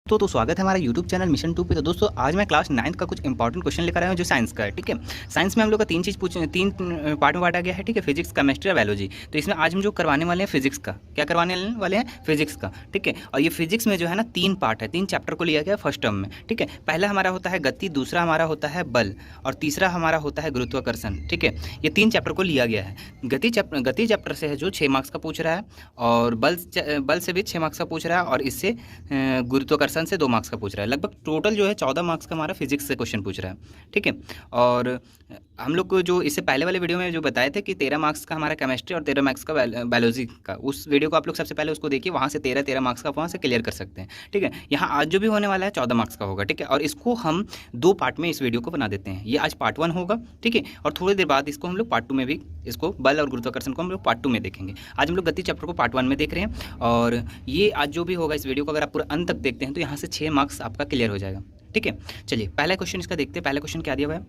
तो स्वागत है हमारा यूट्यूब चैनल मिशन 2 पे। तो दोस्तों आज मैं क्लास 9th का कुछ इंपॉर्टेंट क्वेश्चन लेकर आया हूँ जो साइंस का है। ठीक है, साइंस में हम लोग का तीन पार्ट में बांटा गया है। ठीक है, फिजिक्स, केमिस्ट्री और बायोलॉजी। तो इसमें आज हम जो करवाने वाले हैं फिजिक्स का, क्या करवाने वाले हैं फिजिक्स का। ठीक है, और ये फिजिक्स में जो है ना 3 पार्ट है, 3 चैप्टर को लिया गया फर्स्ट टर्म में। ठीक है, पहला हमारा होता है गति, दूसरा हमारा होता है बल और तीसरा हमारा होता है गुरुत्वाकर्षण। ठीक है, ये 3 चैप्टर को लिया गया है। गति चैप्टर से है जो 6 मार्क्स का पूछ रहा है, और बल से भी 6 मार्क्स का पूछ रहा है, और इससे गुरुत्वाकर्षण से 2 मार्क्स का पूछ रहा है। लगभग टोटल जो है 14 मार्क्स का हमारा फिजिक्स से क्वेश्चन पूछ रहा है। ठीक है, और हम लोग को जो इससे पहले वाले वीडियो में जो बताए थे कि 13 मार्क्स का हमारा केमिस्ट्री और 13 मार्क्स का बायोलॉजी का, उस वीडियो को आप लोग सबसे पहले उसको देखिए, वहाँ से 13 मार्क्स का वहाँ से क्लियर कर सकते हैं। ठीक है, यहाँ आज जो भी होने वाला है 14 मार्क्स का होगा। ठीक है, और इसको हम 2 पार्ट में इस वीडियो को बना देते हैं। ये आज पार्ट 1 होगा। ठीक है, और थोड़ी देर बाद इसको हम लोग पार्ट 2 में भी, इसको बल और गुरुत्वाकर्षण को हम लोग पार्ट 2 में देखेंगे। आज हम लोग गति चैप्टर को पार्ट 1 में देख रहे हैं, और ये आज जो भी होगा इस वीडियो को अगर आप पूरा अंत तक देखते हैं तो यहाँ से 6 मार्क्स आपका क्लियर हो जाएगा। ठीक है, चलिए पहला क्वेश्चन इसका देखते हैं। पहला क्वेश्चन क्या दिया हुआ है,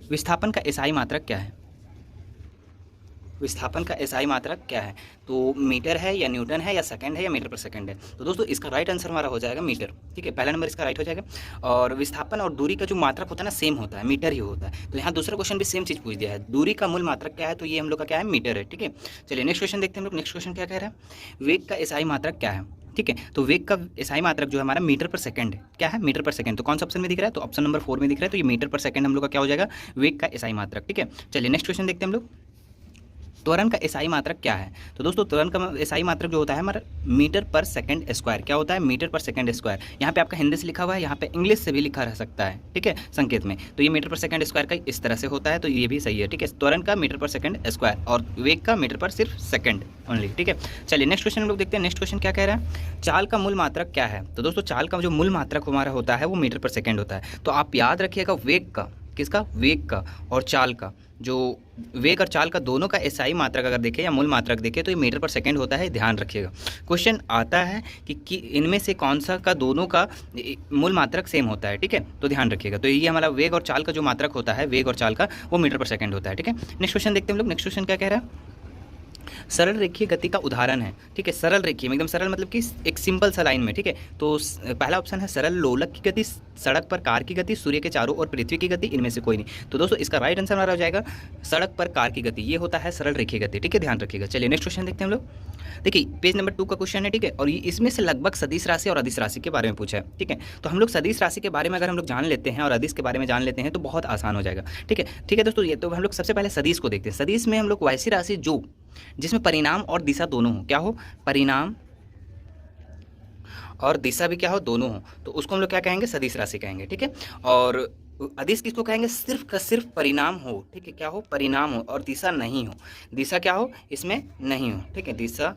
विस्थापन का एसआई मात्रक क्या है। विस्थापन का एसआई मात्रक क्या है, तो मीटर है या न्यूटन है या सेकंड है या मीटर पर सेकंड है। तो दोस्तों इसका राइट आंसर हमारा हो जाएगा मीटर। ठीक है, पहला नंबर इसका राइट हो जाएगा। और विस्थापन और दूरी का जो मात्रक होता है ना सेम होता है, मीटर ही होता है। तो यहाँ दूसरा क्वेश्चन भी सेम चीज़ पूछ दिया है, दूरी का मूल मात्रक क्या है, तो ये हम लोग का क्या है, मीटर है। ठीक है, चलिए नेक्स्ट क्वेश्चन देखते हैं हम लोग। नेक्स्ट क्वेश्चन क्या कह रहा है, वेग का एसआई मात्रक क्या है। ठीक है, तो वेग का एसआई मात्रक जो है हमारा मीटर पर सेकंड है। क्या है, मीटर पर सेकंड। तो कौन सा ऑप्शन में दिख रहा है, तो ऑप्शन नंबर 4 में दिख रहा है। तो ये मीटर पर सेकंड हम लोग का क्या हो जाएगा, वेग का एसआई मात्रक। ठीक है, चलिए नेक्स्ट क्वेश्चन देखते हैं हम लोग। त्वरण का एसआई मात्रक क्या है, तो दोस्तों त्वरण का एसआई मात्रक जो होता है हमारा मीटर पर सेकंड स्क्वायर। क्या होता है, मीटर पर सेकंड स्क्वायर। यहाँ पे आपका हिंदी से लिखा हुआ है, यहाँ पे इंग्लिश से भी लिखा रह सकता है। ठीक है, संकेत में। तो ये मीटर पर सेकंड स्क्वायर का इस तरह से होता है, तो ये भी सही है। ठीक है, त्वरण का मीटर पर सेकंड स्क्वायर और वेग का मीटर पर सिर्फ सेकंड ओनली। ठीक है, चलिए नेक्स्ट क्वेश्चन हम लोग देखते हैं। नेक्स्ट क्वेश्चन क्या कह रहा है, चाल का मूल मात्रक क्या है। तो दोस्तों चाल का जो मूल मात्रक हमारा होता है वो मीटर पर सेकंड होता है। तो आप याद रखिएगा वेग का, किसका, वेग का और चाल का, जो वेग और चाल का दोनों का एसआई मात्रक अगर देखें या मूल मात्रक देखें तो ये मीटर पर सेकंड होता है। ध्यान रखिएगा, क्वेश्चन आता है कि इनमें से कौन सा का दोनों का मूल मात्रक सेम होता है। ठीक है, तो ध्यान रखिएगा। तो ये हमारा वेग और चाल का जो मात्रक होता है, वेग और चाल का, वो मीटर पर सेकंड होता है। ठीक है, नेक्स्ट क्वेश्चन देखते हैं हम लोग। नेक्स्ट क्वेश्चन क्या कह रहा है, सरल रेखीय गति का उदाहरण है। ठीक है, सरल रेखीय एकदम सरल मतलब कि एक सिंपल सा लाइन में। ठीक है, तो पहला ऑप्शन है सरल लोलक की गति, सड़क पर कार की गति, सूर्य के चारों ओर पृथ्वी की गति, इनमें से कोई नहीं। तो दोस्तों इसका राइट आंसर हमारा हो जाएगा सड़क पर कार की गति। ये होता है सरल रेखीय गति। ठीक है, ध्यान रखिएगा। चलिए नेक्स्ट क्वेश्चन देखते हैं हम लोग। देखिए पेज नंबर 2 का क्वेश्चन है। ठीक है, और ये इसमें से लगभग सदिश राशि और अदिश राशि के बारे में पूछा है। ठीक है, तो हम लोग सदिश राशि के बारे में अगर हम लोग जान लेते हैं और अदिश के बारे में जान लेते हैं तो बहुत आसान हो जाएगा। ठीक है दोस्तों, ये तो हम लोग सबसे पहले सदिश को देखते हैं। सदिश में हम लोग वैसी राशि जो जिसमें परिणाम और दिशा दोनों हो। क्या हो, परिणाम और दिशा भी क्या हो, दोनों हो, तो उसको हम लोग क्या कहेंगे, सदिश राशि कहेंगे। ठीक है, और अदिश किसको कहेंगे, सिर्फ का सिर्फ परिणाम हो। ठीक है, क्या हो, परिणाम हो और दिशा नहीं हो। दिशा क्या हो, इसमें नहीं हो। ठीक है, दिशा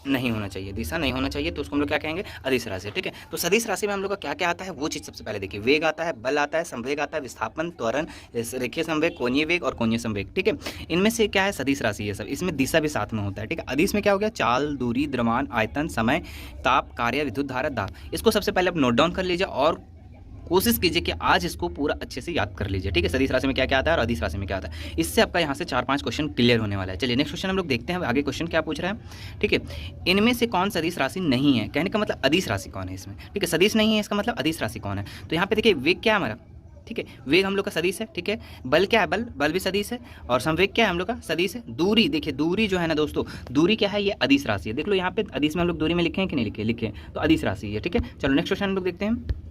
नहीं होना चाहिए, दिशा नहीं होना चाहिए, तो उसको हम लोग क्या कहेंगे, अदिश राशि। ठीक है, तो सदिश राशि में हम लोग का क्या क्या आता है वो चीज़ सबसे पहले देखिए। वेग आता है, बल आता है, संवेग आता है, विस्थापन, त्वरण, रेखीय संवेग, कोणीय वेग और कोणीय संवेग। ठीक है, इनमें से क्या है, सदिश राशि है सब। इसमें दिशा भी साथ में होता है। ठीक है, अदिश में क्या हो गया, चाल, दूरी, द्रव्यमान, आयतन, समय, ताप, कार्य, विद्युत धारा, दाब। इसको सबसे पहले आप नोट डाउन कर लीजिए और कोशिश कीजिए कि आज इसको पूरा अच्छे से याद कर लीजिए। ठीक है, सदिश राशि में क्या क्या आता है और अदिश राशि में क्या आता है। इससे आपका यहाँ से 4-5 क्वेश्चन क्लियर होने वाला है। चलिए नेक्स्ट क्वेश्चन हम लोग देखते हैं आगे क्वेश्चन क्या पूछ रहा है। ठीक है, इनमें से कौन सदिश राशि नहीं है, कहने का मतलब अदिश राशि कौन है इसमें। ठीक है, सदिश नहीं है इसका मतलब अदिश राशि कौन है। तो यहाँ पे देखिए वेग क्या है हमारा, ठीक है, वेग हम लोग का सदिश है। ठीक है, बल क्या है, बल भी सदिश है, और संवेग क्या है हम लोग का, सदिश है। दूरी देखिए, दूरी जो है ना दोस्तों, दूरी क्या है, ये अदिश राशि है। देख लो यहाँ पे अदिश में हम लोग दूरी में लिखे हैं कि नहीं लिखे, लिखे, तो अदिश राशि है। ठीक है, चलो नेक्स्ट क्वेश्चन हम लोग देखते हैं।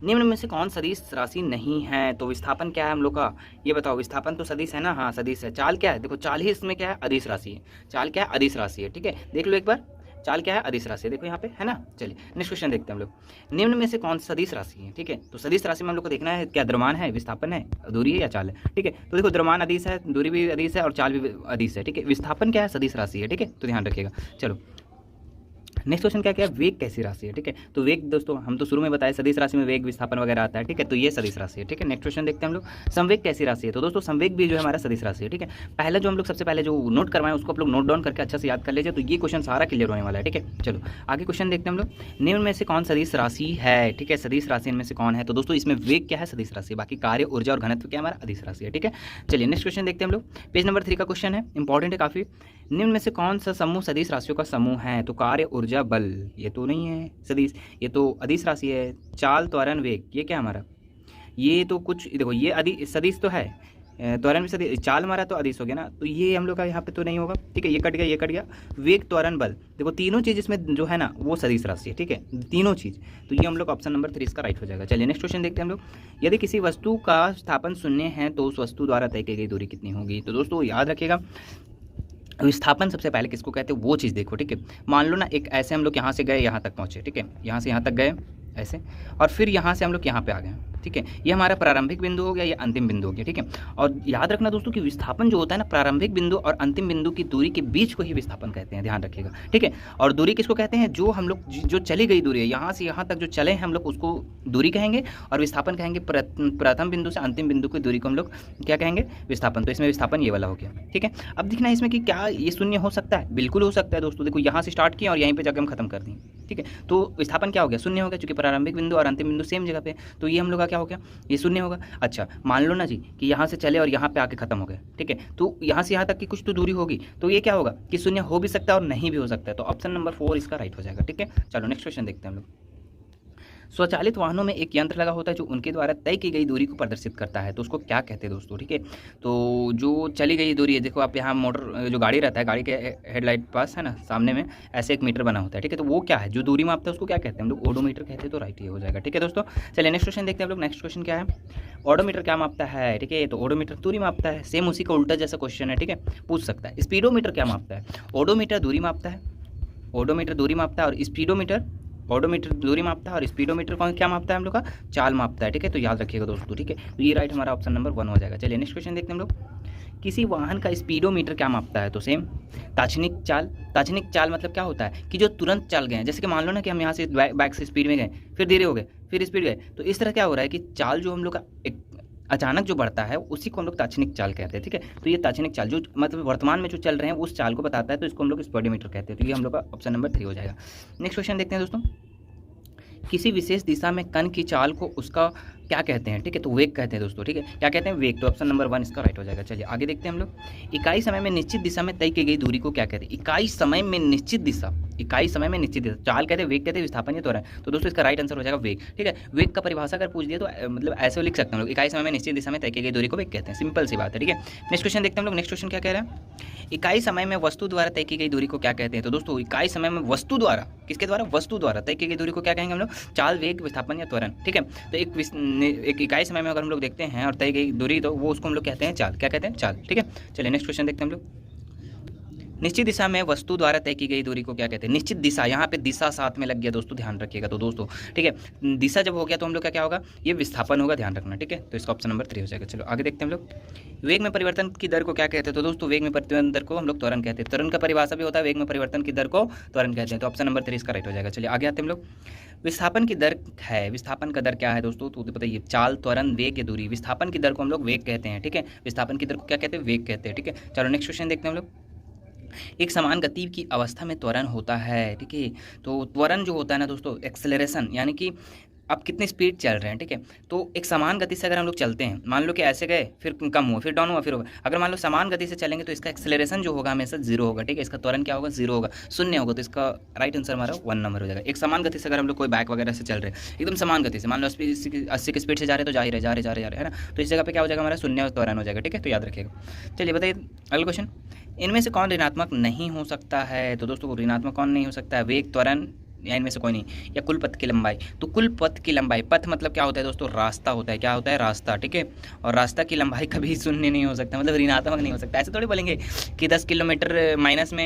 निम्न में से कौन सदिश राशि नहीं है, तो विस्थापन क्या है हम लोग का, ये बताओ। विस्थापन तो सदिश है ना, हाँ सदिश है। चाल क्या है, देखो चाल ही इसमें क्या है, अदिश राशि है। चाल क्या है, अदिश राशि है। ठीक है, देख लो एक बार, चाल क्या है, अदिश राशि है, देखो यहाँ पे है ना। चलिए नेक्स्ट क्वेश्चन देखते हैं हम लोग। निम्न में से कौन सदिश राशि है। ठीक है, तो सदिश राशि में हम लोग को देखना है क्या, द्रव्यमान है, विस्थापन है, दूरी है या चाल है। ठीक है, तो देखो द्रव्यमान अदिश है, दूरी भी अदिश है और चाल भी अदिश है। ठीक है, विस्थापन क्या है, सदिश राशि है। ठीक है, तो ध्यान रखिएगा। चलो नेक्स्ट क्वेश्चन क्या है, वेग कैसी राशि है। ठीक है, तो वेग दोस्तों हम तो शुरू में बताए सदिश राशि में वेग, विस्थापन वगैरह आता है। ठीक है, तो ये सदिश राशि है। ठीक है, नेक्स्ट क्वेश्चन देखते हैं हम लोग। संवेग कैसी राशि है, तो दोस्तों संवेग भी जो है हमारा सदिश राशि है। ठीक है, पहले जो हम लोग सबसे पहले जो नोट करवाएं उसको आप लोग नोट डाउन करके अच्छा से याद कर लीजिए, तो ये क्वेश्चन सारा क्लियर होने वाला है। ठीक है, चलो आगे क्वेश्चन देखते हैं हम लोग। निम्न में से कौन सदिश राशि है। ठीक है, सदिश राशि इनमें से कौन है, तो दोस्तों इसमें वेग क्या है, सदिश राशि, बाकी कार्य, ऊर्जा और घनत्व क्या हमारा अदिश राशि है। ठीक है, चलिए नेक्स्ट क्वेश्चन देखते हैं हम लोग। पेज नंबर 3 का क्वेश्चन है, इंपॉर्टेंट है काफी। निम्न में से कौन सा समूह सदिश राशियों का समूह है, तो कार्य, ऊर्जा ऊर्जा बल, ये तो नहीं है सदिश, ये तो अदिश राशि है। चाल त्वरण वेग, ये क्या हमारा, ये तो कुछ देखो ये सदिश तो है, त्वरण भी सदिश, चाल मारा तो अदिश हो गया ना, तो ये हम लोग का यहाँ पे तो नहीं होगा, ठीक है, ये कट गया, ये कट गया। वेग त्वरण बल, देखो तीनों चीज़ इसमें जो है ना वो सदिश राशि है, ठीक है, तीनों चीज़, तो ये हम लोग ऑप्शन नंबर 3 इसका राइट हो जाएगा। चलिए नेक्स्ट क्वेश्चन देखते हैं हम लोग। यदि किसी वस्तु का स्थापन शून्य है तो उस वस्तु द्वारा तय की गई दूरी कितनी होगी। तो दोस्तों याद रखिएगा, विस्थापन सबसे पहले किसको कहते हैं वो चीज़ देखो, ठीक है। मान लो ना एक ऐसे हम लोग यहाँ से गए यहाँ तक पहुँचे, ठीक है, यहाँ से यहाँ तक गए ऐसे, और फिर यहाँ से हम लोग यहाँ पे आ गए, ठीक है, ये हमारा प्रारंभिक बिंदु हो गया, ये अंतिम बिंदु हो गया, ठीक है। और याद रखना दोस्तों कि विस्थापन जो होता है ना, प्रारंभिक बिंदु और अंतिम बिंदु की दूरी के बीच को ही विस्थापन कहते हैं, ध्यान रखिएगा, ठीक है। और दूरी किसको कहते हैं, जो हम लोग जो चली गई दूरी है यहाँ से यहाँ तक जो चले हैं हम लोग उसको दूरी कहेंगे, और विस्थापन कहेंगे प्रथम बिंदु से अंतिम बिंदु की दूरी को हम लोग क्या कहेंगे, विस्थापन। तो इसमें विस्थापन ये वाला हो गया, ठीक है। अब दिखना है इसमें कि क्या ये शून्य हो सकता है, बिल्कुल हो सकता है दोस्तों, देखो यहाँ से स्टार्ट किया और यहीं पर जाकर हम खत्म कर दें, ठीक है। तो विस्थापन क्या हो गया, शून्य हो गया, चूंकि प्रारंभिक बिंदु और अंतिम बिंदु सेम जगह पे, तो ये हम लोग का क्या हो गया, ये शून्य होगा। अच्छा मान लो ना जी कि यहाँ से चले और यहाँ पे आके खत्म हो गए, ठीक है, तो यहाँ से यहाँ तक की कुछ तो दूरी होगी, तो ये क्या होगा कि शून्य हो भी सकता है और नहीं भी हो सकता है, तो ऑप्शन नंबर 4 इसका राइट हो जाएगा, ठीक है। चलो नेक्स्ट क्वेश्चन देखते हैं हम लोग। स्वचालित वाहनों में एक यंत्र लगा होता है जो उनके द्वारा तय की गई दूरी को प्रदर्शित करता है, तो उसको क्या कहते हैं दोस्तों, ठीक है। तो जो चली गई दूरी है, देखो आप यहाँ मोटर जो गाड़ी रहता है, गाड़ी के हेडलाइट पास है ना सामने में ऐसे एक मीटर बना होता है, ठीक है, तो वो क्या है जो दूरी मापता है उसको क्या कहते हैं हम लोग, ओडोमीटर कहते हैं, तो राइट ये हो जाएगा, ठीक है दोस्तों। चलिए नेक्स्ट क्वेश्चन देखते हैं हम लोग। नेक्स्ट क्वेश्चन क्या है, ओडोमीटर क्या मापता है, ठीक है, तो ओडोमीटर दूरी मापता है, सेम उसी का उल्टा जैसा क्वेश्चन है, ठीक है, पूछ सकता है। स्पीडोमीटर क्या मापता है, ओडोमीटर दूरी मापता है, ओडोमीटर दूरी मापता है, और स्पीडोमीटर, ओडोमीटर दूरी मापता है और स्पीडोमीटर कौन क्या मापता है हम लोग का, चाल मापता है, ठीक है, तो याद रखिएगा दोस्तों, ठीक है, तो ये राइट हमारा ऑप्शन नंबर 1 हो जाएगा। चलिए नेक्स्ट क्वेश्चन देखते हैं हम लोग। किसी वाहन का स्पीडोमीटर क्या मापता है, तो सेम ताक्षणिक चाल। ताक्षणिक चाल मतलब क्या होता है कि जो तुरंत चल गए, जैसे कि मान लो ना कि हम यहाँ से बाइक से स्पीड में गए, फिर धीरे हो गए, फिर स्पीड गए, तो इस तरह क्या हो रहा है कि चाल जो हम लोग का एक अचानक जो बढ़ता है उसी को हम लोग ताक्षणिक चाल कहते हैं, ठीक है। तो ये ताक्षणिक चाल जो मतलब वर्तमान में जो चल रहे हैं उस चाल को बताता है, तो इसको हम लोग स्पीडोमीटर कहते हैं, तो ये हम लोग का ऑप्शन नंबर 3 हो जाएगा। नेक्स्ट क्वेश्चन देखते हैं दोस्तों। किसी विशेष दिशा में कण की चाल को उसका क्या कहते हैं, ठीक है, तो वेग कहते हैं दोस्तों, ठीक है, क्या कहते हैं, वेग, तो ऑप्शन नंबर 1 इसका राइट हो जाएगा। चलिए आगे देखते हैं हम लोग। इकाई समय में निश्चित दिशा में तय की गई दूरी को क्या कहते हैं, इकाई समय में निश्चित दिशा, इकाई समय में निश्चित दिशा, चाल कहते हैं, वेग कहते हैं, विस्थापन ये तो है, तो दोस्तों इसका राइट आंसर हो जाएगा वेग, ठीक है। वेग का परिभाषा अगर पूछ दिया तो मतलब ऐसे लिख सकते हैं हम लोग, इकाई समय में निश्चित दिशा में तय की गई दूरी को वेग कहते हैं, सिंपल सी बात है, ठीक है। नेक्स्ट क्वेश्चन देखते हैं हम लोग। नेक्स्ट क्वेश्चन क्या कह रहा है, इकाई समय में वस्तु द्वारा तय की गई दूरी को क्या कहते हैं, तो दोस्तों इकाई समय में वस्तु द्वारा, किसके द्वारा, वस्तु द्वारा तय की गई दूरी को क्या कहेंगे हम लोग, चाल, वेग, विस्थापन या त्वरण, ठीक है। तो एक इकाई समय में अगर हम लोग देखते हैं और तय गई दूरी, तो वो उसको हम लोग कहते हैं चाल, क्या कहते हैं, चाल, ठीक है। चलिए नेक्स्ट क्वेश्चन देखते हैं हम लोग। निश्चित दिशा में वस्तु द्वारा तय की गई दूरी को क्या कहते हैं, निश्चित दिशा, यहाँ पे दिशा साथ में लग गया दोस्तों, ध्यान रखिएगा, तो दोस्तों ठीक है, दिशा जब हो गया तो हम लोग का क्या होगा, ये विस्थापन होगा, ध्यान रखना, ठीक है, तो इसका ऑप्शन नंबर 3 हो जाएगा। चलो आगे देखते हैं हम लोग। वेग में परिवर्तन की दर को क्या कहते हैं, तो दोस्तों वेग में परिवर्तन दर को हम लोग त्वरण कहते हैं, त्वरण का परिभाषा भी होता है, वेग में परिवर्तन की दर को त्वरण कहते हैं, तो ऑप्शन नंबर 3 इसका राइट हो जाएगा। चलिए आगे आते हैं हम लोग। विस्थापन की दर है, विस्थापन का दर क्या है दोस्तों, तो बताइए, चाल, त्वरण, वेग या दूरी। विस्थापन की दर को हम लोग वेग कहते हैं, ठीक है, विस्थापन की दर को क्या कहते हैं, वेग कहते हैं, ठीक है। चलो नेक्स्ट क्वेश्चन देखते हैं हम लोग। एक समान गति की अवस्था में त्वरण होता है, ठीक है, तो त्वरण जो होता है ना दोस्तों, एक्सेलरेशन, यानी कि आप कितनी स्पीड चल रहे हैं, ठीक है, तो एक समान गति से अगर हम लोग चलते हैं, मान लो कि ऐसे गए, फिर कम हुआ, फिर डाउन हुआ, फिर होगा, अगर मान लो समान गति से चलेंगे तो इसका एक्सेलरेशन जो होगा हमेशा 0 होगा, ठीक है, इसका त्वरण क्या होगा, 0 होगा, शून्य होगा, तो इसका राइट आंसर हमारा 1 नंबर हो जाएगा। एक समान गति से अगर हम लोग कोई बाइक वगैरह से चल रहे हैं, एकदम समान गति से, मान लो 80 की स्पीड से जा रहे हैं, तो जा रहे है ना, तो इस जगह पर क्या हो जाएगा, हमारा शून्य त्वरण हो जाएगा, ठीक है, तो याद रखिएगा। चलिए बताइए अगला क्वेश्चन। इनमें से कौन ऋणात्मक नहीं हो सकता है, तो दोस्तों ऋणात्मक कौन नहीं हो सकता है, वेग, त्वरण या इनमें से कोई नहीं, या कुल पथ की लंबाई। तो कुल पथ की लंबाई, पथ मतलब क्या होता है दोस्तों, रास्ता होता है, क्या होता है, रास्ता, ठीक है, और रास्ता की लंबाई कभी शून्य नहीं हो सकता, मतलब ऋणात्मक नहीं हो सकता। ऐसे थोड़ी बोलेंगे कि 10 किलोमीटर माइनस में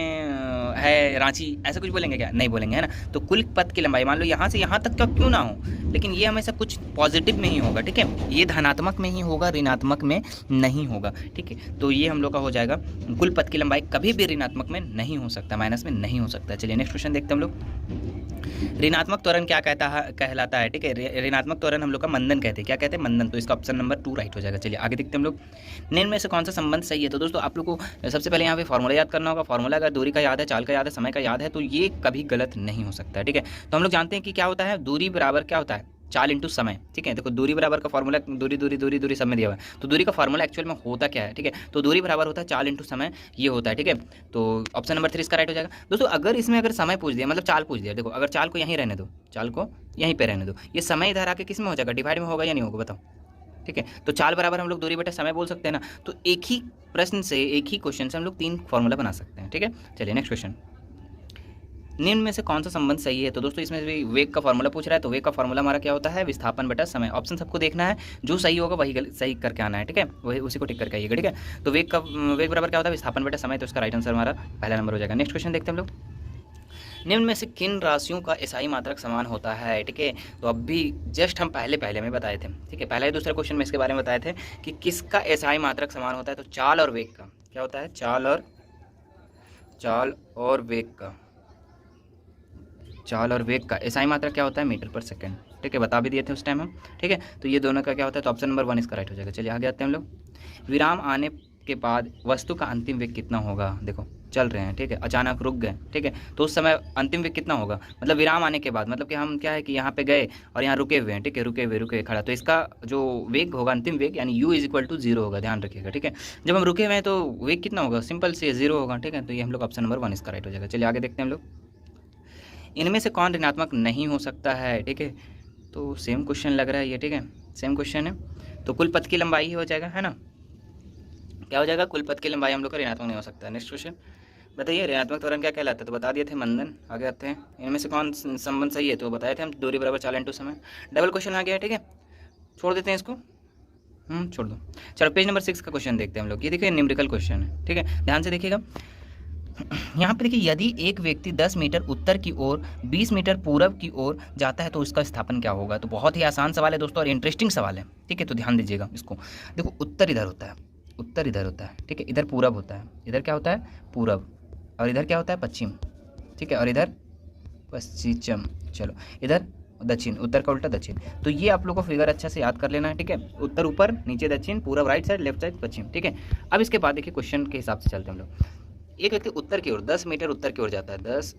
है रांची, ऐसा कुछ बोलेंगे क्या, नहीं बोलेंगे, है ना। तो कुल पथ की लंबाई, मान लो यहाँ से यहाँ तक का क्यों ना हो, लेकिन ये हमेशा कुछ पॉजिटिव में ही होगा, ठीक है, ये धनात्मक में ही होगा, ऋणात्मक में नहीं होगा, ठीक है, तो ये हम लोग का हो जाएगा, कुल पथ की लंबाई कभी भी ऋणात्मक में नहीं हो सकता, माइनस में नहीं हो सकता। चलिए नेक्स्ट क्वेश्चन देखते हैं हम लोग। ऋणात्मक त्वरण क्या कहलाता है, ठीक है, ऋणात्मक त्वरण हम लोग का मंदन कहते हैं, क्या कहते हैं, मंदन, तो इसका ऑप्शन नंबर 2 राइट हो जाएगा। चलिए आगे देखते हैं हम लोग। निम्न में से कौन सा संबंध सही है, तो दोस्तों आप लोग को सबसे पहले यहाँ पे फॉर्मूला याद करना होगा। फॉर्मूला अगर दूरी का याद है, चाल का याद है, समय का याद है, तो ये कभी गलत नहीं हो सकता है, ठीक है। तो हम लोग जानते हैं कि क्या होता है, दूरी बराबर क्या होता है, चाल इंटू समय, ठीक है। देखो दूरी बराबर का फॉर्मूला, दूरी दूरी दूरी दूरी सब में दिया हुआ है, तो दूरी का फॉर्मूला एक्चुअल में होता क्या है, ठीक है। तो दूरी बराबर होता है चाल इंटू समय, ये होता है, ठीक है। तो ऑप्शन नंबर 3 इसका राइट हो जाएगा दोस्तों। अगर इसमें अगर समय पूछ दिया, मतलब चाल पूछ दिया, देखो अगर चाल को यहीं रहने दो, चाल को यहीं पे रहने दो, ये समय इधर आके किस में हो जाएगा, डिवाइड में होगा या नहीं होगा बताओ, ठीक है। तो चाल बराबर हम लोग दूरी बटे समय बोल सकते हैं ना। तो एक ही प्रश्न से, एक ही क्वेश्चन से हम लोग 3 फॉर्मूला बना सकते हैं, ठीक है। चलिए नेक्स्ट क्वेश्चन, निम्न में से कौन सा संबंध सही है। तो दोस्तों इसमें भी वेग का फॉर्मूला पूछ रहा है, तो वेग का फॉर्मूला हमारा क्या होता है, विस्थापन बटा समय। ऑप्शन सबको देखना है, जो सही होगा वही सही करके आना है, ठीक है, वही उसी को टिक करके आइएगा, ठीक है। तो वेग बराबर क्या होता है, विस्थापन बटा समय, तो इसका राइट आंसर हमारा पहला नंबर हो जाएगा। नेक्स्ट क्वेश्चन देखते हैं हम लोग, निम्न में से किन राशियों का एसआई मात्रक समान होता है, ठीक है। तो अभी जस्ट हम पहले में बताए थे, ठीक है, पहले दूसरे क्वेश्चन में इसके बारे में बताए थे कि किसका एसआई मात्रक समान होता है। तो चाल और वेग का क्या होता है, चाल और वेग का एसआई मात्रक क्या होता है, मीटर पर सेकंड, ठीक है, बता भी दिए थे उस टाइम हम, ठीक है। तो ये दोनों का क्या होता है, तो ऑप्शन नंबर 1 इसका राइट हो जाएगा। चलिए आगे आते हैं हम लोग, विराम आने के बाद वस्तु का अंतिम वेग कितना होगा। देखो चल रहे हैं, ठीक है, अचानक रुक गए, ठीक है, तो उस समय अंतिम वेग कितना होगा, मतलब विराम आने के बाद, मतलब कि हम क्या है कि यहाँ पे गए और यहाँ रुके हुए हैं, ठीक है, रुके हुए खड़ा, तो इसका जो वेग होगा अंतिम वेग यानी u = 0 होगा, ध्यान रखिएगा, ठीक है। जब हम रुके हुए हैं तो वेग कितना होगा, सिंपल से 0 होगा, ठीक है। तो ये हम लोग ऑप्शन नंबर 1 इसका राइट हो जाएगा। चलिए आगे देखते हैं हम लोग, इनमें से कौन ऋणात्मक नहीं हो सकता है, ठीक है। तो सेम क्वेश्चन लग रहा है ये, ठीक है, सेम क्वेश्चन है। तो कुल पथ की लंबाई ही हो जाएगा, है ना, क्या हो जाएगा, कुल पथ की लंबाई हम लोग का ऋणात्मक नहीं हो सकता है। नेक्स्ट क्वेश्चन बताइए, ऋणात्मक त्वरण क्या कहलाता है, तो बता दिए थे मंदन। आगे आते हैं, इनमें से कौन संबंध सही है, तो बताए थे हम, दूरी बराबर चाल इंटू समय। डबल क्वेश्चन आ गया है, ठीक है, छोड़ देते हैं इसको, छोड़ दो। चलो पेज नंबर 6 का क्वेश्चन देखते हैं हम लोग। ये देखिए न्यूमेरिकल क्वेश्चन है, ठीक है, ध्यान से देखिएगा। यहाँ पे देखिए, यदि एक व्यक्ति 10 मीटर उत्तर की ओर 20 मीटर पूरब की ओर जाता है तो उसका स्थापन क्या होगा। तो बहुत ही आसान सवाल है दोस्तों और इंटरेस्टिंग सवाल है, ठीक है। तो ध्यान दीजिएगा इसको। देखो उत्तर इधर होता है, उत्तर इधर होता है, ठीक है, इधर पूरब होता है, इधर क्या होता है पूरब, और इधर क्या होता है पश्चिम, ठीक है, और इधर पश्चिम, चलो इधर दक्षिण, उत्तर का उल्टा दक्षिण। तो ये आप लोगों को फिगर अच्छा से याद कर लेना है, ठीक है, उत्तर ऊपर, नीचे दक्षिण, पूरब राइट साइड, लेफ्ट साइड पश्चिम, ठीक है। अब इसके बाद देखिए क्वेश्चन के हिसाब से चलते हैं हम लोग। एक व्यक्ति उत्तर की ओर 10 मीटर उत्तर की ओर जाता है, 10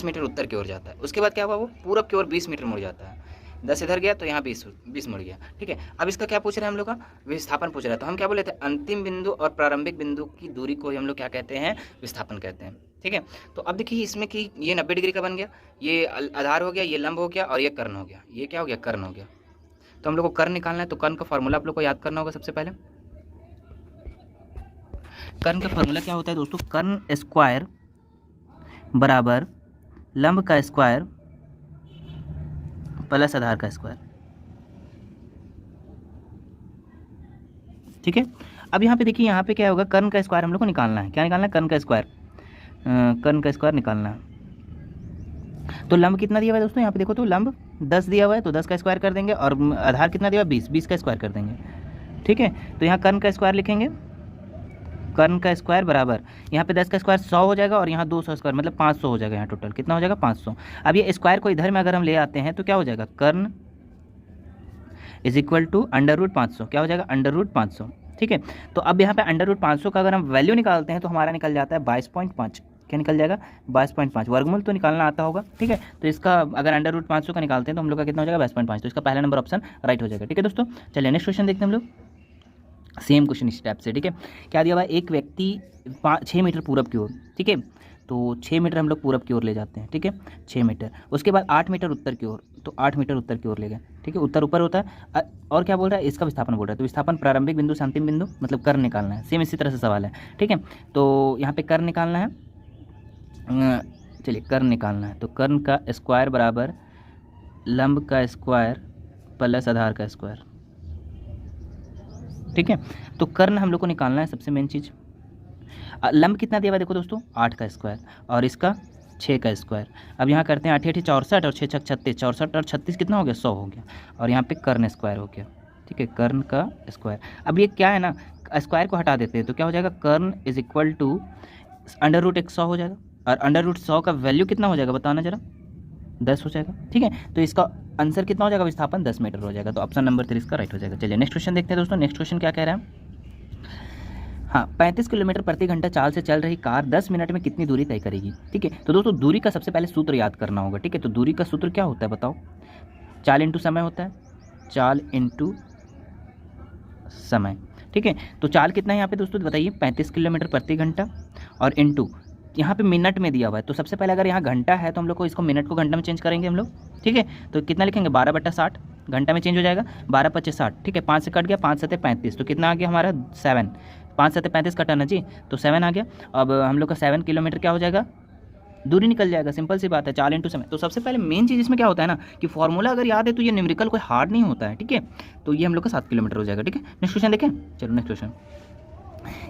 मीटर उत्तर की ओर जाता है। उसके बाद क्या हुआ, वो पूरब की ओर 20 मीटर मुड़ जाता है, 10 इधर गया तो यहाँ 20 मुड़ गया, ठीक है। अब इसका क्या पूछ रहे हैं हम लोग का, विस्थापन पूछ रहा है। तो हम क्या बोले थे, अंतिम बिंदु और प्रारंभिक बिंदु की दूरी को हम लोग क्या कहते हैं, विस्थापन कहते हैं, ठीक है। तो अब देखिए इसमें कि ये 90 डिग्री का बन गया, ये आधार हो गया, ये लंब हो गया, और ये कर्ण हो गया, ये क्या हो गया, कर्ण हो गया। तो हम लोग को कर्ण निकालना है, तो कर्ण का फॉर्मूला आप लोग को याद करना होगा। सबसे पहले कर्ण का फॉर्मूला क्या होता है दोस्तों, कर्ण स्क्वायर बराबर लंब का स्क्वायर प्लस आधार का स्क्वायर, ठीक है। अब यहाँ पे देखिए, यहाँ पे क्या होगा, कर्ण का स्क्वायर हम लोग को निकालना है। क्या निकालना है, कर्ण का स्क्वायर निकालना है। तो लंब कितना दिया हुआ है दोस्तों, यहाँ पे देखो तो लंब 10 दिया हुआ है, तो 10 का स्क्वायर कर देंगे, और आधार कितना दिया हुआ है 20 का स्क्वायर कर देंगे, ठीक है। तो यहाँ कर्ण का स्क्वायर लिखेंगे, कर्ण का स्क्वायर बराबर यहाँ पे 10 का स्क्वायर 100 हो जाएगा, और यहाँ 200 स्क्वायर मतलब 500 हो जाएगा। यहाँ टोटल कितना हो जाएगा 500। अब ये स्क्वायर को इधर में अगर हम ले आते हैं तो क्या हो जाएगा, कर्ण = √500, क्या हो जाएगा √500, ठीक है। तो अब यहाँ पे √500 का अगर हम वैल्यू निकालते हैं तो हमारा निकल जाता है 22.5। क्या निकल जाएगा 22.5, वर्गमूल तो निकालना आता होगा, ठीक है। तो इसका अगर √500 का निकालते हैं तो हम लोग का कितना हो जाएगा 22.5, तो इसका पहला नंबर ऑप्शन राइट हो जाएगा, ठीक है दोस्तों। चलिए नेक्स्ट क्वेश्चन देखते हैं हम लोग, सेम क्वेश्चन इस टाइप से, ठीक है। क्या दिया हुआ है, एक व्यक्ति 6 मीटर पूरब की ओर, ठीक है, तो 6 मीटर हम लोग पूरब की ओर ले जाते हैं, ठीक है, 6 मीटर। उसके बाद 8 मीटर उत्तर की ओर, तो 8 मीटर उत्तर की ओर ले गए, ठीक है, उत्तर ऊपर होता है। और क्या बोल रहा है, इसका विस्थापन बोल रहा है। तो विस्थापन प्रारंभिक बिंदु से अंतिम बिंदु, मतलब कर्ण निकालना है। सेम इसी तरह से सवाल है, ठीक है। तो यहाँ पे कर्ण निकालना है, चलिए कर्ण निकालना है। तो कर्ण का स्क्वायर बराबर लंब का स्क्वायर प्लस आधार का स्क्वायर, ठीक है। तो कर्ण हम लोग को निकालना है, सबसे मेन चीज़। लंब कितना दिया हुआ देखो दोस्तों 8 का स्क्वायर, और इसका 6 का स्क्वायर। अब यहाँ करते हैं 8 8 64 और 6 6 36, 64 और 36 कितना हो गया 100 हो गया, और यहाँ पे कर्ण स्क्वायर हो गया, ठीक है, कर्ण का स्क्वायर। अब ये क्या है ना, स्क्वायर को हटा देते हैं तो क्या हो जाएगा, कर्ण = √100 हो जाएगा, और √100 का वैल्यू कितना हो जाएगा बताना जरा, 10 हो जाएगा, ठीक है। तो इसका आंसर कितना हो जाएगा, विस्थापन 10 मीटर हो जाएगा। तो ऑप्शन नंबर 3 इसका राइट हो जाएगा। चलिए नेक्स्ट क्वेश्चन देखते हैं दोस्तों। नेक्स्ट क्वेश्चन क्या कह रहा है, हाँ, 35 किलोमीटर प्रति घंटा चाल से चल रही कार 10 मिनट में कितनी दूरी तय करेगी। ठीक है, तो दोस्तों दूरी का सबसे पहले सूत्र याद करना होगा। ठीक है, तो दूरी का सूत्र क्या होता है बताओ? चाल इंटू समय होता है, चाल इंटू समय। ठीक है, तो चाल कितना है यहाँ पे दोस्तों बताइए? 35 किलोमीटर प्रति घंटा और इंटू यहाँ पे मिनट में दिया हुआ है, तो सबसे पहले अगर यहाँ घंटा है तो हम लोग को इसको मिनट को घंटा में चेंज करेंगे हम लोग। ठीक है, तो कितना लिखेंगे? 12/60 घंटा में चेंज हो जाएगा, 12×5 = 60। ठीक है, 5 से कट गया, 5 × 7 = 35, तो कितना आ गया हमारा? 7। 5 × 7 = 35 कटाना जी, तो 7 आ गया। अब हम लोग का 7 किलोमीटर क्या हो जाएगा? दूरी निकल जाएगा। सिंपल सी बात है, चाल इंटू समय। तो सबसे पहले मेन चीज़ इसमें क्या होता है ना कि फॉर्मूला अगर याद है तो ये न्यूमेरिकल कोई हार्ड नहीं होता है। ठीक है, तो ये हम लोग का 7 किलोमीटर हो जाएगा। ठीक है, नेक्स्ट क्वेश्चन देखें। चलो नेक्स्ट क्वेश्चन।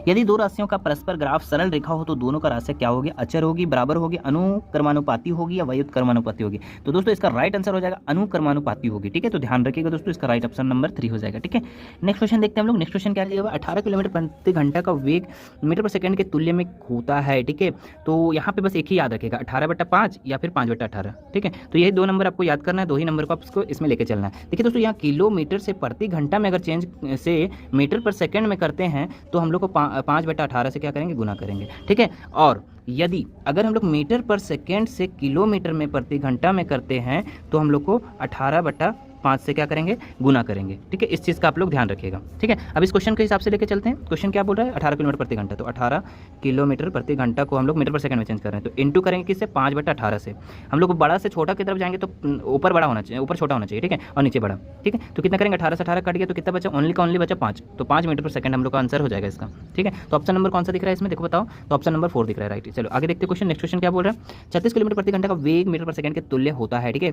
यदि दो राशियों का परस्पर ग्राफ सरल रेखा हो तो दोनों का राशि क्या होगी? अचर होगी, बराबर होगी, अनुक्रमानुपाती होगी या व्युत्क्रमानुपाती होगी? तो दोस्तों इसका राइट आंसर हो जाएगा अनुक्रमानुपाती होगी। ठीक है, तो ध्यान रखिएगा दोस्तों, इसका राइट ऑप्शन नंबर 3 हो जाएगा। ठीक है, नेक्स्ट क्वेश्चन देखते हैं हम लोग। नेक्स्ट क्वेश्चन क्या दिया हुआ? 18 किलोमीटर प्रति घंटा का वेग मीटर पर सेकंड के तुल्य में होता है। ठीक है, तो यहाँ पे बस एक ही याद रखेगा, 18/5 या फिर 5/18। ठीक है, तो यही 2 नंबर आपको याद करना है, 2 ही नंबर को आपको इसमें लेके चलना है। देखिए दोस्तों, यहाँ किलोमीटर से प्रति घंटा में अगर चेंज से मीटर पर सेकंड में करते हैं तो हम लोग को 5/18 से क्या करेंगे? गुना करेंगे। ठीक है, और यदि अगर हम लोग मीटर पर सेकेंड से किलोमीटर में प्रति घंटा में करते हैं तो हम लोग को 18/5 से क्या करेंगे? गुना करेंगे। ठीक है, इस चीज़ का आप लोग ध्यान रखिएगा। ठीक है, अब इस क्वेश्चन के हिसाब से लेके चलते हैं। क्वेश्चन क्या बोल रहा है? 18 किलोमीटर प्रति घंटा, तो 18 किलोमीटर प्रति घंटा को हम लोग मीटर पर सेकंड में चेंज कर रहे हैं, तो इंटू करेंगे किससे? 5/18 से। हम लोग बड़ा से छोटा की तरफ जाएंगे तो ऊपर बड़ा होना चाहिए, ऊपर छोटा होना चाहिए। ठीक है, और नीचे बड़ा। ठीक है, तो कितना करेंगे? 18 से 18 कट गया तो कितना बचा? ओनली का ओनली बचा 5, तो 5 मीटर पर सेकंड हम लोग का आंसर हो जाएगा इसका। ठीक है, तो ऑप्शन नंबर कौन सा दिख रहा है इसमें? देखो बताओ, तो ऑप्शन नंबर 4 दिख रहा है। राइट, चलो आगे देखते हैं क्वेश्चन। नेक्स्ट क्वेश्चन क्या बोल रहा है? 36 किलोमीटर प्रति घंटा का वेग मीटर पर सेकंड के तुल्य होता है। ठीक है,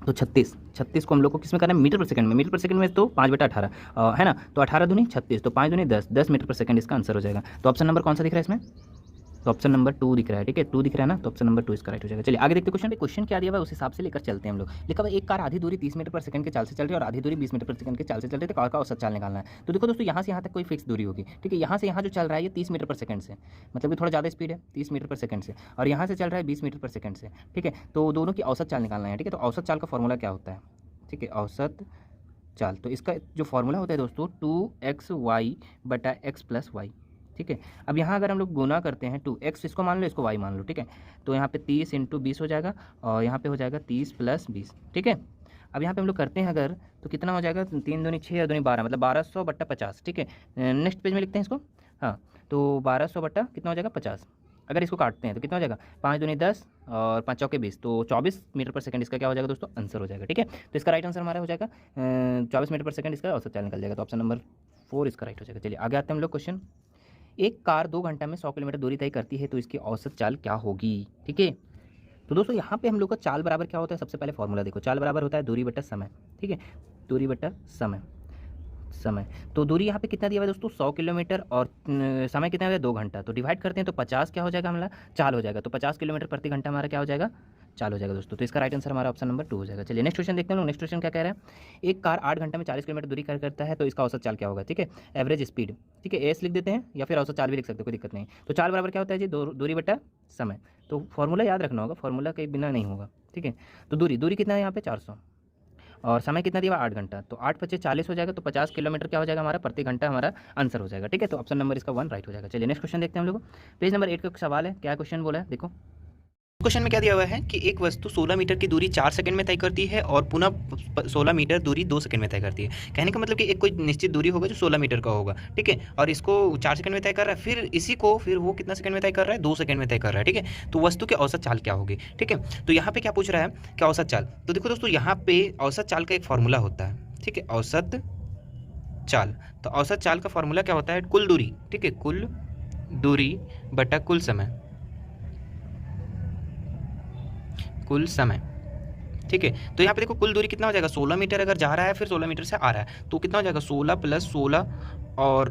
तो 36 को हम लोग को किस में करना है? मीटर पर सेकंड में। मीटर पर सेकंड में तो 5/18 है ना, तो 18 दूनी 36, तो 5 दूनी 10 मीटर पर सेकंड इसका आंसर हो जाएगा। तो ऑप्शन नंबर कौन सा दिख रहा है इसमें? तो ऑप्शन नंबर 2 दिख रहा है। ठीक है, 2 दिख रहा है ना, तो ऑप्शन नंबर 2 इसका राइट हो जाएगा। चलिए आगे देखते हैं क्वेश्चन क्या दिया हुआ है उस हिसाब से लेकर चलते हैं हम लोग। लिखा हुआ एक कार आधी दूरी 30 मीटर पर सेकंड के चाल से चल रही है और आधी दूरी 20 मीटर पर सेकंड के चाल से चल रही है, तो कार का औसत चाल निकालना है। तो देखो दोस्तों, यहाँ से यहाँ तक कोई फिक्स दूरी होगी। ठीक है, यहाँ से यहाँ जो चल रहा है ये 30 मीटर पर सेकंड से, मतलब कि थोड़ा ज़्यादा स्पीड है, 30 मीटर पर सेकंड से, और यहाँ से चल रहा है 20 मीटर पर सेकंड से। ठीक है, तो दोनों की औसत चाल निकालना है। ठीक है, तो औसत चाल का फॉर्मूला क्या होता है? ठीक है, औसत चाल, तो इसका जो फॉर्मूला होता है दोस्तों 2xy/x + y। ठीक है, अब यहाँ अगर हम लोग गुना करते हैं 2x, इसको मान लो, इसको y मान लो। ठीक है, तो यहाँ पे 30 × 20 हो जाएगा और यहाँ पे हो जाएगा 30 + 20। ठीक है, अब यहाँ पे हम लोग करते हैं अगर, तो कितना हो जाएगा? 3 दूनी 6 और 2 12, मतलब 1200/50। ठीक है, नेक्स्ट पेज में लिखते हैं इसको। हाँ, तो 1200 बट्टा कितना हो जाएगा? 50। अगर इसको काटते हैं तो कितना हो जाएगा? 5 दूनी 10 और 5 चौके 20, तो 24 मीटर पर सेकंड इसका क्या हो जाएगा दोस्तों? आंसर हो जाएगा। ठीक है, तो इसका राइट आंसर हमारा हो जाएगा 24 मीटर पर सेकंड इसका औसत चाल निकल जाएगा, तो ऑप्शन नंबर 4 इसका राइट हो जाएगा। चलिए आगे आते हैं हम लोग क्वेश्चन। एक कार 2 घंटा में 100 किलोमीटर दूरी तय करती है तो इसकी औसत चाल क्या होगी? ठीक है, तो दोस्तों यहाँ पे हम लोग का चाल बराबर क्या होता है? सबसे पहले फॉर्मूला देखो, चाल बराबर होता है दूरी बटा समय। ठीक है, दूरी बटा समय। तो दूरी यहाँ पे कितना दिया हुआ है दोस्तों? 100 किलोमीटर, और समय कितना है? 2 घंटा। तो डिवाइड करते हैं तो 50 क्या हो जाएगा हमारा? चाल हो जाएगा, तो 50 किलोमीटर प्रति घंटा हमारा क्या हो जाएगा? चाल हो जाएगा दोस्तों। तो इसका राइट आंसर हमारा ऑप्शन नंबर 2 हो जाएगा। चलिए नेक्स्ट क्वेश्चन देखते हैं लोग। नेक्स्ट क्वेश्चन क्या कह रहा है? एक कार 8 घंटा में 40 किलोमीटर दूरी करता है तो इसका औसत चाल क्या होगा? ठीक है, एवरेज स्पीड। ठीक है, एस लिख देते हैं या फिर औसत चाल भी लिख सकते हैं, कोई दिक्कत नहीं। तो चाल बराबर क्या होता है जी? दूरी बटा समय। तो फॉर्मूला याद रखना होगा, फॉर्मूला के बिना नहीं होगा। ठीक है, तो दूरी कितना है यहाँ पे? 400, और समय कितना दिया? 8 घंटा, तो 8 × 5 = 40 हो जाएगा, तो 50 किलोमीटर क्या हो जाएगा हमारा? प्रति घंटा हमारा आंसर हो जाएगा। ठीक है, तो ऑप्शन नंबर इसका 1 राइट हो जाएगा। चलिए नेक्स्ट क्वेश्चन देखते हैं हम लोग। पेज नंबर 8 का सवाल है, क्या क्वेश्चन बोला है देखो। क्वेश्चन में क्या दिया हुआ है कि एक वस्तु 16 मीटर की दूरी 4 सेकंड में तय करती है और पुनः 16 मीटर दूरी 2 सेकंड में तय करती है। कहने का मतलब कि एक कोई निश्चित दूरी होगा जो 16 मीटर का होगा। ठीक है, और इसको 4 सेकंड में तय कर रहा है, फिर इसी को फिर वो कितना सेकंड में तय कर रहा है? 2 सेकंड में तय कर रहा है। ठीक है, तो वस्तु की औसत चाल क्या होगी? ठीक है, तो यहाँ पे क्या पूछ रहा है? क्या औसत चाल? तो देखो दोस्तों, यहाँ पे औसत चाल का एक फॉर्मूला होता है। ठीक है, औसत चाल, तो औसत चाल का फॉर्मूला क्या होता है? कुल दूरी। ठीक है, कुल दूरी बटा कुल समय। कुल समय। ठीक है, तो यहाँ पे देखो कुल दूरी कितना हो जाएगा? 16 मीटर अगर जा रहा है, फिर 16 मीटर से आ रहा है, तो कितना हो जाएगा? 16 + 16, और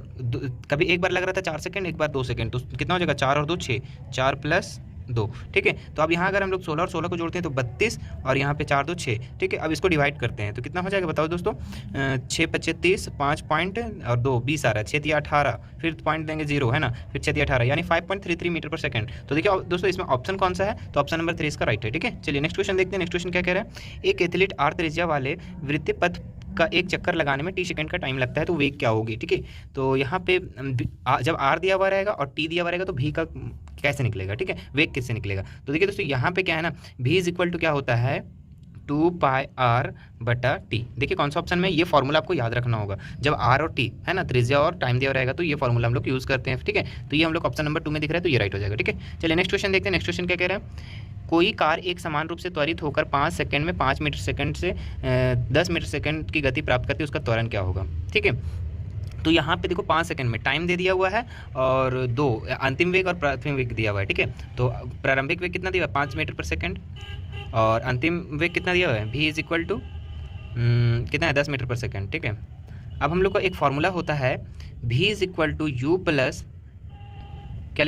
कभी एक बार लग रहा था 4 सेकंड, एक बार 2 सेकंड, तो कितना हो जाएगा? 4 और 2 6, 4 + 2। ठीक है, तो अब यहाँ अगर हम लोग 16 और 16 को जोड़ते हैं तो 32, और यहाँ पे 4 2 6। ठीक है, अब इसको डिवाइड करते हैं तो कितना हो जाएगा बताओ दोस्तों? 6 × 5 = 30, 5 पॉइंट और 2 20 आ रहा है, 6 × 3 = 18, फिर पॉइंट देंगे 0 है ना, फिर 6 × 3 = 18, यानी 5.33 मीटर पर सेकंड। तो देखिए दोस्तों, इसमें ऑप्शन कौन सा है? तो ऑप्शन नंबर 3 इसका राइट है। ठीक है, चलिए नेक्स्ट क्वेश्चन देखते हैं। नेक्स्ट क्वेश्चन क्या कह रहा है? एक एथलीट 8 त्रिज्या वाले वृत्तीय पथ का एक चक्कर लगाने में t सेकंड का टाइम लगता है, तो वेग क्या होगी, ठीक है। तो यहाँ पे जब r दिया हुआ रहेगा और t दिया हुआ रहेगा तो v का कैसे निकलेगा, ठीक है, वेग किससे निकलेगा। तो देखिए दोस्तों यहाँ पे क्या है ना, v इज इक्वल टू क्या होता है 2πr बटा टी। देखिए कौन सा ऑप्शन में, ये फॉर्मूला आपको याद रखना होगा। जब आर और टी है ना, त्रिज्या और टाइम दिया रहेगा तो ये फॉर्मूला हम लोग यूज़ करते हैं, ठीक है। तो ये हम लोग ऑप्शन नंबर 2 में दिख रहा है, तो ये राइट हो जाएगा, ठीक है। चलिए नेक्स्ट क्वेश्चन देखते हैं। नेक्स्ट क्वेश्चन क्या कह रहा है, कोई कार एक समान रूप से त्वरित होकर 5 सेकंड में 5 मीटर सेकंड से 10 मीटर सेकंड की गति प्राप्त करती है, उसका त्वरण क्या होगा, ठीक है। तो यहाँ पे देखो 5 सेकंड में टाइम दे दिया हुआ है और 2 अंतिम वेग और प्रारंभिक वेग दिया हुआ है, ठीक है। तो प्रारंभिक वेग कितना दिया हुआ है 5 मीटर पर सेकंड और अंतिम वेग कितना दिया हुआ है v इज इक्वल टू कितना है 10 मीटर पर सेकंड, ठीक है। अब हम लोग का एक फार्मूला होता है v is equal to U plus क्या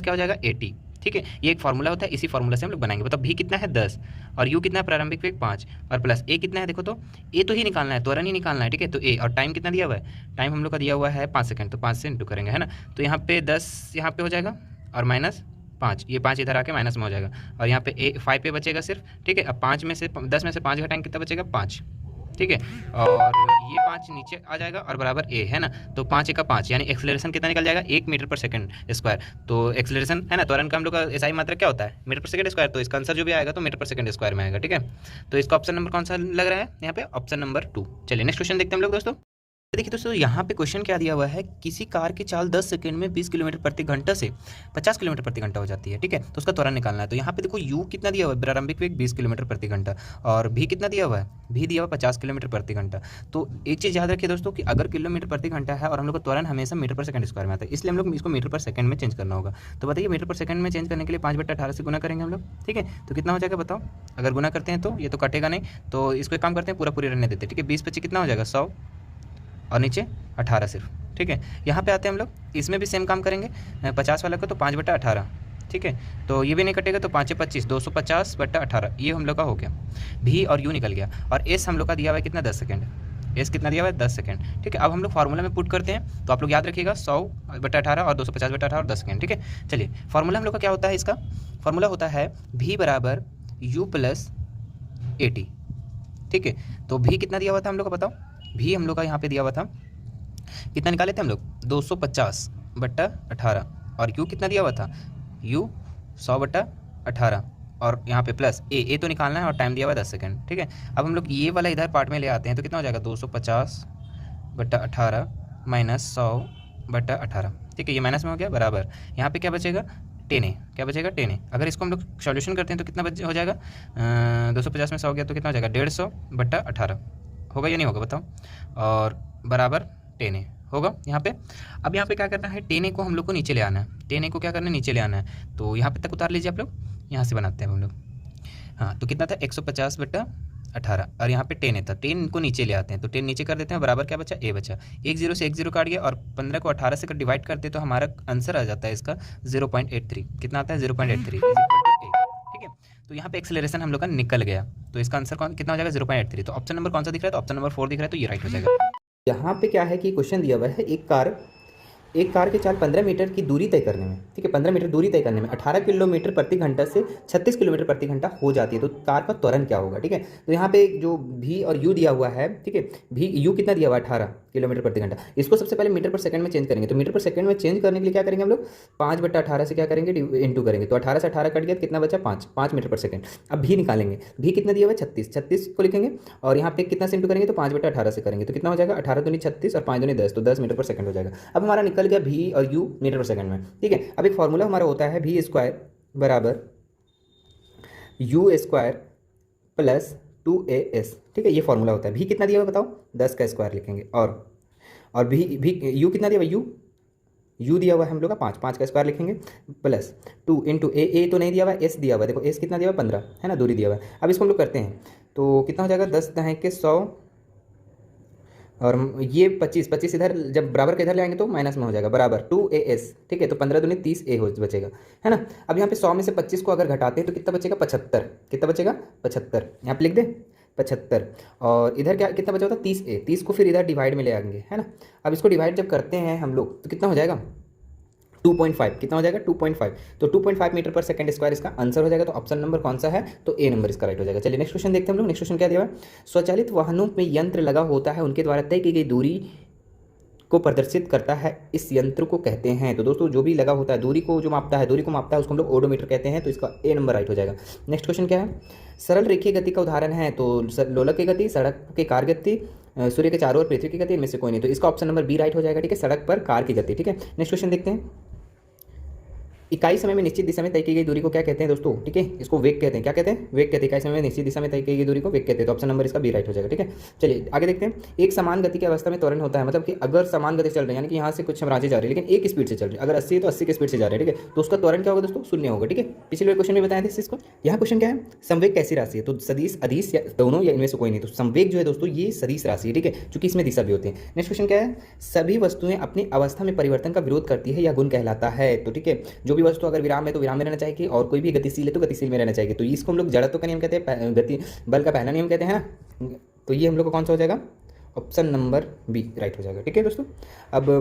हो जाएगा 80, ठीक है। ये एक फार्मूला होता है, इसी फार्मूला से हम लोग बनाएंगे। मतलब v कितना है 10 और u कितना है प्रारंभिक वेग 5 और प्लस a कितना है, देखो तो a तो ही निकालना है, त्वरण ही निकालना है, ठीक है। तो a और टाइम कितना दिया हुआ है, टाइम हम लोग का दिया हुआ है 5 सेकंड, तो 5 से इंटू करेंगे है ना। तो यहाँ पे 10 यहाँ पे हो जाएगा और माइनस 5, ये 5 इधर आके माइनस में हो जाएगा और यहाँ पे 5 पे बचेगा सिर्फ, ठीक है। अब 5 में से 10 में से 5 घटाएंगे कितना बचेगा 5, ठीक है। और ये 5 नीचे आ जाएगा और बराबर a है ना। तो 5 का 5 यानी एक्सेलरेशन कितना निकल जाएगा 1 मीटर पर सेकंड स्क्वायर। तो एक्सेलरेशन है ना, त्वरण का हम लोग का एसआई मात्रा क्या होता है मीटर पर सेकंड स्क्वायर, तो इसका आंसर जो भी आएगा तो मीटर पर सेकंड स्क्वायर में आएगा, ठीक है। तो इसका ऑप्शन नंबर कौन सा लग रहा है यहाँ पे, ऑप्शन नंबर 2। चलिए नेक्स्ट क्वेश्चन देखते हैं हम लोग दोस्तों। देखिए दोस्तों यहाँ पे क्वेश्चन क्या दिया हुआ है, किसी कार की चाल 10 सेकंड में 20 किलोमीटर प्रति घंटा से 50 किलोमीटर प्रति घंटा हो जाती है, ठीक है। तो उसका त्वरण निकालना है। तो यहाँ पे देखो u कितना दिया हुआ है, प्रारंभिक वेग 20 किलोमीटर प्रति घंटा और v कितना दिया हुआ है, v दिया हुआ 50 किलोमीटर प्रति घंटा। तो एक चीज़ याद रखिए दोस्तों कि अगर किलोमीटर प्रति घंटा है और हम लोग का त्वरण हमेशा मीटर पर सेकंड स्क्वायर में आता है, इसलिए हम लोग इसको मीटर पर सेकंड में चेंज करना होगा। तो बताइए मीटर पर सेकंड में चेंज करने के लिए 5/18 से गुना करेंगे हम लोग, ठीक है। तो कितना हो जाएगा बताओ, अगर गुना करते हैं तो ये तो कटेगा नहीं, तो इसको एक काम करते हैं पूरा रहने देते हैं, ठीक है। 20/25 कितना हो जाएगा 100 और नीचे 18 सिर्फ, ठीक है। यहाँ पे आते हैं हम लोग, इसमें भी सेम काम करेंगे 50 वाला को तो 5/18, ठीक है। तो ये भी नहीं कटेगा तो 5 25 250/18, ये हम लोग का हो गया। भी और यू निकल गया और एस हम लोग का दिया हुआ है कितना 10 सेकंड, एस कितना दिया हुआ है 10 सेकंड, ठीक है। अब हम लोग फार्मूला में पुट करते हैं, तो आप लोग याद रखिएगा 100/18 और 250/18 और 10 सेकंड, ठीक है। चलिए फार्मूला हम लोग का क्या होता है, इसका फार्मूला होता है v बराबर u प्लस 80, ठीक है। तो v कितना दिया हुआ था हम लोग का बताओ, भी हम लोग का यहाँ पे दिया हुआ था कितना निकाले थे हम लोग 250/18 और u कितना दिया हुआ था u 100/18 और यहाँ पे प्लस a तो निकालना है और टाइम दिया हुआ है 10 सेकंड, ठीक है। अब हम लोग ये वाला इधर पार्ट में ले आते हैं तो कितना हो जाएगा 250/18 माइनस 100/18, ठीक है। ये माइनस में हो गया बराबर, यहाँ पे क्या बचेगा 10a, क्या बचेगा 10a। अगर इसको हम लोग सॉल्यूशन करते हैं तो कितना हो जाएगा 250 में 100 हो गया तो कितना हो जाएगा 150/18 होगा या नहीं होगा बताओ, और बराबर 10a होगा यहाँ पे। अब यहाँ पे क्या करना है 10a को हम लोग को नीचे ले आना है, 10a को क्या करना है नीचे ले आना है। तो यहाँ पे तक उतार लीजिए आप लोग, यहाँ से बनाते हैं हम लोग। हाँ तो कितना था 150/18 और यहाँ पे 10a था, 10 को नीचे ले आते हैं तो 10 नीचे कर देते हैं, बराबर क्या बचा a बचा, 1 0 से 1 0 काट गया और 15 को 18 से डिवाइड करते तो हमारा आंसर आ जाता है इसका 0.83, कितना आता है 0.83 ठीक है। तो यहाँ पे एक्सेलरेशन हम लोग का निकल गया, तो इसका आंसर कितना हो जाएगा 0.83। तो ऑप्शन नंबर कौन सा दिख रहा है, तो ऑप्शन नंबर 4 दिख रहा है, तो ये राइट हो जाएगा। यहाँ पे क्या है कि क्वेश्चन दिया हुआ है एक कार की चाल 15 मीटर की दूरी तय करने में, ठीक है, 15 मीटर दूरी तय करने में 18 किलोमीटर प्रति घंटा से 36 किलोमीटर प्रति घंटा हो जाती है, तो कार का त्वरण क्या होगा, ठीक है। तो यहाँ पे जो v और u दिया हुआ है, ठीक है, u कितना दिया हुआ है 18 किलोमीटर प्रति घंटा, इसको सबसे पहले मीटर पर सेकंड में चेंज करेंगे। तो मीटर पर सेकंड में चेंज करने के लिए क्या करेंगे हम लोग 5/18 से क्या करेंगे इंटू करेंगे, तो 18 से 18 कट गया, कितना बचा 5 मीटर पर सेकंड। अब v निकालेंगे, v कितना दिया हुआ है 36 को लिखेंगे और यहाँ पे कितना से इंटू करेंगे तो 5/18 से करेंगे, तो कितना हो जाएगा 18 दूनी 36 और 5 दूनी 10, तो 10 मीटर पर सेकंड हो जाएगा। अब हमारा निकल गया v और u मीटर पर सेकंड में, ठीक है। अब एक फॉर्मूला हमारा होता है v स्क्वायर बराबर u स्क्वायर प्लस 2as, ठीक है, ये फॉर्मूला होता है। v कितना दिया हुआ बताओ 10 का स्क्वायर लिखेंगे और v u कितना दिया हुआ u दिया हुआ है हम लोग का 5 का स्क्वायर लिखेंगे प्लस 2 इंटू a तो नहीं दिया हुआ है, s दिया हुआ है, देखो s कितना दिया हुआ 15 है ना, दूरी दिया हुआ है। अब इसको हम लोग करते हैं तो कितना हो जाएगा 10 दहें के 100 और ये 25 इधर जब बराबर के इधर ले आएंगे तो माइनस में हो जाएगा बराबर 2as, ठीक है। तो 15 दूनी 30a हो बचेगा, है ना। अब यहाँ पे 100 में से 25 को अगर घटाते हैं तो कितना बचेगा 75, कितना बचेगा 75, यहाँ पे लिख दे 75 और इधर क्या कितना बचा होता 30a, 30 को फिर इधर डिवाइड में ले आएंगे, है ना। अब इसको डिवाइड जब करते हैं हम लोग तो कितना हो जाएगा 2.5 कितना हो जाएगा 2.5। तो 2.5 मीटर पर सेकंड स्क्वायर इसका आंसर हो जाएगा। तो ऑप्शन नंबर कौन सा है, तो ए नंबर इसका राइट हो जाएगा। चलिए नेक्स्ट क्वेश्चन देखते हैं हम लोग। नेक्स्ट क्वेश्चन क्या दिया हुआ है, स्वचालित वाहनों में यंत्र लगा होता है, उनके द्वारा तय की गई दूरी को प्रदर्शित करता है, इस यंत्र को कहते हैं। तो दोस्तों जो भी लगा होता है दूरी को जो मापता है उसको हम लोग ओडोमीटर कहते हैं। तो इसका ए नंबर राइट हो जाएगा। नेक्स्ट क्वेश्चन क्या है, सरल रेखीय गति का उदाहरण है, तो लोलक की गति, सड़क की कार गति, सूर्य के चारों ओर पृथ्वी की गति, इनमें से कोई नहीं। तो इसका ऑप्शन नंबर बी राइट हो जाएगा। ठीक है, सड़क पर कार की गति। ठीक है, नेक्स्ट क्वेश्चन देखते हैं, इकाई समय में निश्चित दिशा में तय की गई दूरी को क्या कहते हैं दोस्तों, ठीक है, इसको वेग कहते हैं। क्या कहते हैं, वेग कहते हैं। इकाई समय में निश्चित दिशा में तय की गई दूरी को वेग कहते हैं। तो ऑप्शन नंबर इसका बी राइट हो जाएगा। ठीक है, चलिए आगे देखते हैं, एक समान गति की अवस्था में त्वरण होता है, मतलब कि अगर समान गति चल रही है, यानी कि यहाँ से कुछ हम रांची जा रहे हैं लेकिन एक स्पीड से चल रही है, अगर 80 है तो 80 की स्पीड से जा रहे हैं, ठीक है, तो उसका त्वरण क्या होगा दोस्तों, शून्य होगा। ठीक है, पिछले क्वेश्चन में बताया था इस चीज़ को। यहाँ क्वेश्चन क्या है, संवेग कैसी राशि है, तो सदिश अदिश या दोनों या इनमें से कोई नहीं। तो संवेग जो है दोस्तों ये सदिश राशि है। ठीक है, क्योंकि इसमें दिशा भी होती है। नेक्स्ट क्वेश्चन क्या है, सभी वस्तुएं अपनी अवस्था में परिवर्तन का विरोध करती है, यह गुण कहलाता है। तो ठीक है, जो भी वस्तु अगर विराम है तो विराम में रहना चाहिए, और कोई भी गतिशील है तो गतिशील में रहना चाहिए। तो इसको हम लोग जड़त्व का नियम कहते हैं, गति बल का पहला नियम कहते हैं ना। तो ये हम लोग को कौन सा हो जाएगा, ऑप्शन नंबर बी राइट हो जाएगा। ठीक है दोस्तों, अब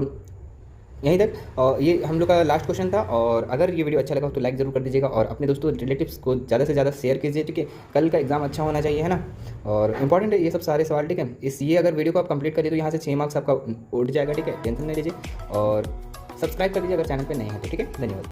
यहीं तक, और ये हम लोग का लास्ट क्वेश्चन था। और अगर ये वीडियो अच्छा लगा तो लाइक जरूर कर दीजिएगा, और अपने दोस्तों रिलेटिव्स को ज़्यादा से ज़्यादा शेयर कीजिए। ठीक है, कल का एग्जाम अच्छा होना चाहिए, है ना, और इंपॉर्टेंट है ये सब सारे सवाल। ठीक है, ये अगर वीडियो को आप कंप्लीट करिए तो यहाँ से 6 मार्क्स आपका उठ जाएगा। ठीक है, टेंशन नहीं लीजिए, और सब्सक्राइब कर दीजिए अगर चैनल पर नहीं है तो। ठीक है, धन्यवाद।